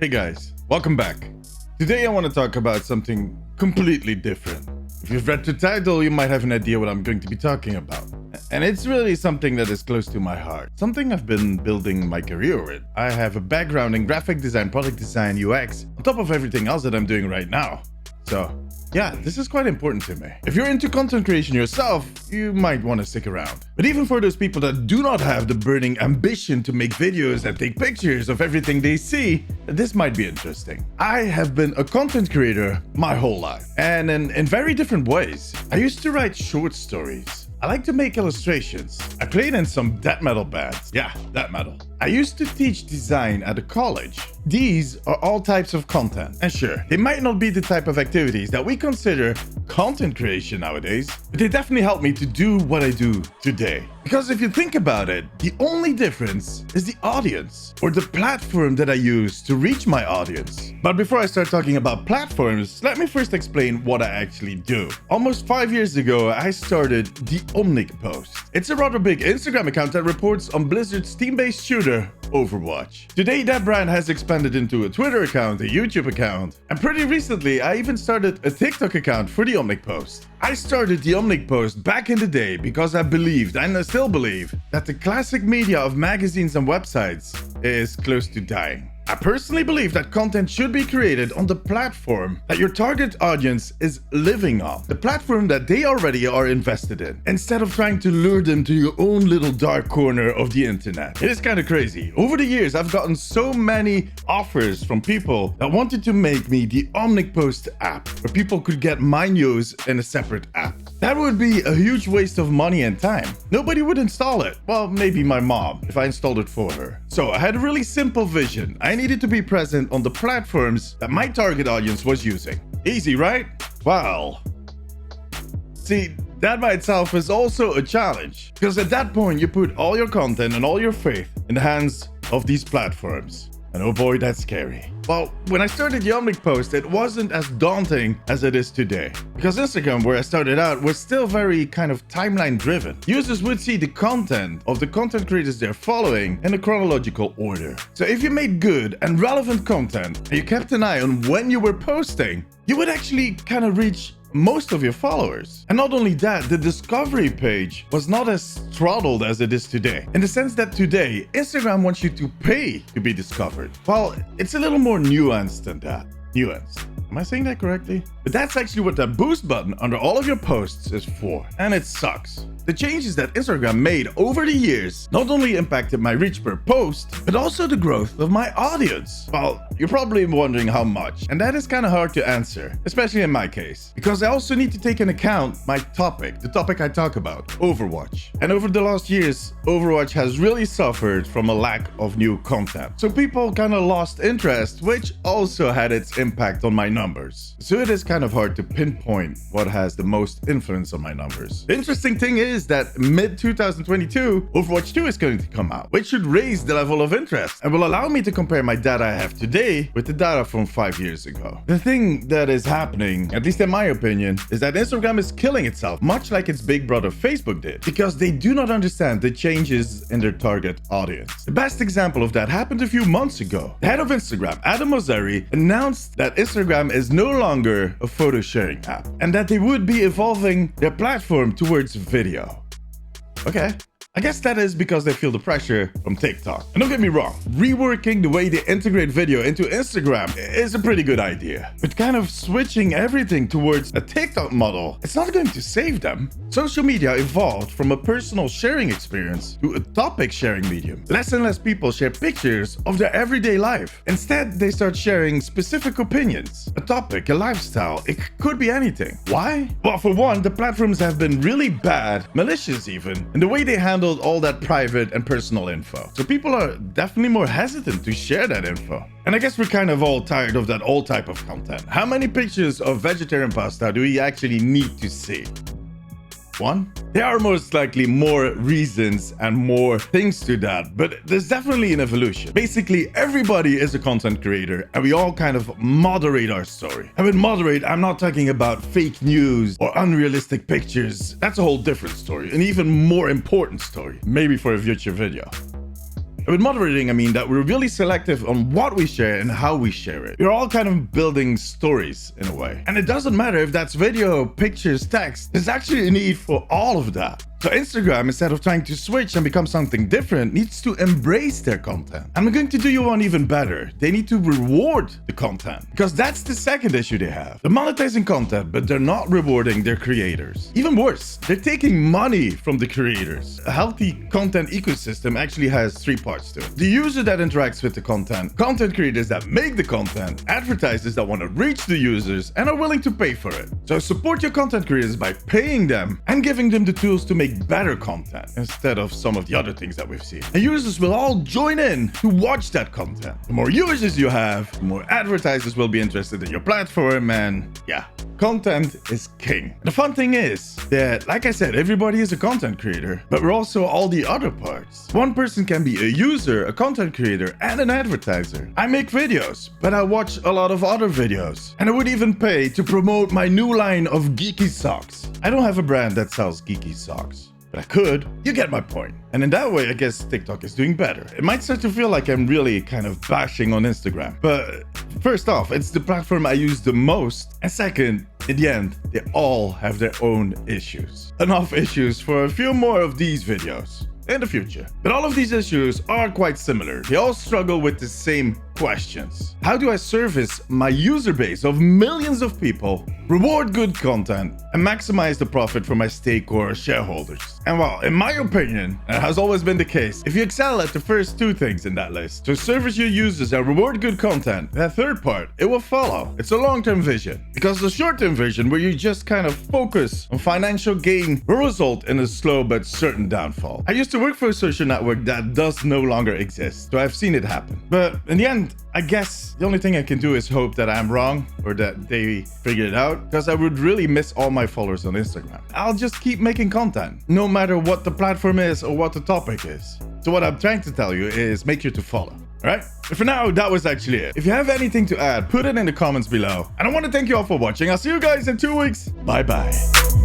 Hey guys, welcome back. Today I want to talk about something completely different. If you've read the title, you might have an idea what I'm going to be talking about. And it's really something that is close to my heart. Something I've been building my career with. I have a background in graphic design, product design, UX, on top of everything else that I'm doing right now. So yeah, this is quite important to me. If you're into content creation yourself, you might want to stick around. But even for those people that do not have the burning ambition to make videos and take pictures of everything they see, this might be interesting. I have been a content creator my whole life, and in very different ways. I used to write short stories. I like to make illustrations. I played in some death metal bands. Yeah, death metal. I used to teach design at a college. These are all types of content. And sure, they might not be the type of activities that we consider content creation nowadays, but they definitely helped me to do what I do today. Because if you think about it, the only difference is the audience, or the platform that I use to reach my audience. But before I start talking about platforms, let me first explain what I actually do. Almost 5 years ago, I started the OMNIC post. It's a rather big Instagram account that reports on Blizzard's team-based shooter, OVERWATCH. Today, that brand has expanded into a Twitter account, a YouTube account, and pretty recently, I even started a TikTok account for the OMNIC post. I started the OMNIC post back in the day because I believed, and I still believe, that the classic media of magazines and websites is close to dying. I personally believe that content should be created on the platform that your target audience is living on, the platform that they already are invested in, instead of trying to lure them to your own little dark corner of the internet. It is kind of crazy. Over the years, I've gotten so many offers from people that wanted to make me the OMNIC Post app, where people could get my news in a separate app. That would be a huge waste of money and time. Nobody would install it. Well, maybe my mom, if I installed it for her. So I had a really simple vision. I needed to be present on the platforms that my target audience was using. Easy, right? Well, see, that by itself is also a challenge, because at that point you put all your content and all your faith in the hands of these platforms. And oh boy, that's scary. Well, when I started the OMNIC post, it wasn't as daunting as it is today. Because Instagram, where I started out, was still very kind of timeline driven. Users would see the content of the content creators they're following in a chronological order. So if you made good and relevant content, and you kept an eye on when you were posting, you would actually kind of reach most of your followers. And not only that, the discovery page was not as throttled as it is today, in the sense that today Instagram wants you to pay to be discovered. Well, it's a little more nuanced than that. Nuanced. Am I saying that correctly? But that's actually what that boost button under all of your posts is for, and it sucks. The changes that Instagram made over the years not only impacted my reach per post, but also the growth of my audience. Well, you're probably wondering how much, and that is kind of hard to answer, especially in my case, because I also need to take into account my topic, the topic I talk about, Overwatch. And over the last years, Overwatch has really suffered from a lack of new content. So people kind of lost interest, which also had its impact on my numbers. So it is kind of hard to pinpoint what has the most influence on my numbers. The interesting thing is that mid-2022, Overwatch 2 is going to come out, which should raise the level of interest and will allow me to compare my data I have today with the data from 5 years ago. The thing that is happening, at least in my opinion, is that Instagram is killing itself, much like its big brother Facebook did, because they do not understand the changes in their target audience. The best example of that happened a few months ago. The head of Instagram, Adam Mosseri, announced that Instagram is no longer a photo sharing app, and that they would be evolving their platform towards video. Okay. I guess that is because they feel the pressure from TikTok. And don't get me wrong, reworking the way they integrate video into Instagram is a pretty good idea. But kind of switching everything towards a TikTok model, it's not going to save them. Social media evolved from a personal sharing experience to a topic sharing medium. Less and less people share pictures of their everyday life. Instead, they start sharing specific opinions, a topic, a lifestyle. It could be anything. Why? Well, for one, the platforms have been really bad, malicious even, in the way they handle all that private and personal info. So people are definitely more hesitant to share that info. And I guess we're kind of all tired of that old type of content. How many pictures of vegetarian pasta do we actually need to see? One? There are most likely more reasons and more things to that, but there's definitely an evolution. Basically, everybody is a content creator and we all kind of moderate our story. And with moderate, I'm not talking about fake news or unrealistic pictures. That's a whole different story, an even more important story, maybe for a future video. And with moderating, I mean that we're really selective on what we share and how we share it. We're all kind of building stories in a way. And it doesn't matter if that's video, pictures, text. There's actually a need for all of that. So Instagram, instead of trying to switch and become something different, needs to embrace their content. And I'm going to do you one even better. They need to reward the content, because that's the second issue they have. They're monetizing content, but they're not rewarding their creators. Even worse, they're taking money from the creators. A healthy content ecosystem actually has three parts to it: the user that interacts with the content creators that make the content, advertisers that want to reach the users and are willing to pay for it. So support your content creators by paying them and giving them the tools to make better content instead of some of the other things that we've seen. And users will all join in to watch that content. The more users you have, the more advertisers will be interested in your platform, and yeah, content is king. The fun thing is that, like I said, everybody is a content creator, but we're also all the other parts. One person can be a user, a content creator, and an advertiser. I make videos, but I watch a lot of other videos. And I would even pay to promote my new line of geeky socks. I don't have a brand that sells geeky socks, but I could. You get my point. And in that way, I guess TikTok is doing better. It might start to feel like I'm really kind of bashing on Instagram. But first off, it's the platform I use the most. And second, in the end, they all have their own issues. Enough issues for a few more of these videos in the future. But all of these issues are quite similar. They all struggle with the same questions. How do I service my user base of millions of people, reward good content, and maximize the profit for my stake or shareholders? And well, in my opinion, and it has always been the case, if you excel at the first two things in that list, to service your users and reward good content, that third part, it will follow. It's a long-term vision. Because the short-term vision, where you just kind of focus on financial gain, will result in a slow but certain downfall. I used to work for a social network that does no longer exist, so I've seen it happen. But in the end, I guess the only thing I can do is hope that I'm wrong or that they figure it out, because I would really miss all my followers on Instagram. I'll just keep making content, no matter what the platform is or what the topic is. So what I'm trying to tell you is make sure to follow. Alright? But for now, that was actually it. If you have anything to add, put it in the comments below. And I want to thank you all for watching. I'll see you guys in 2 weeks. Bye bye.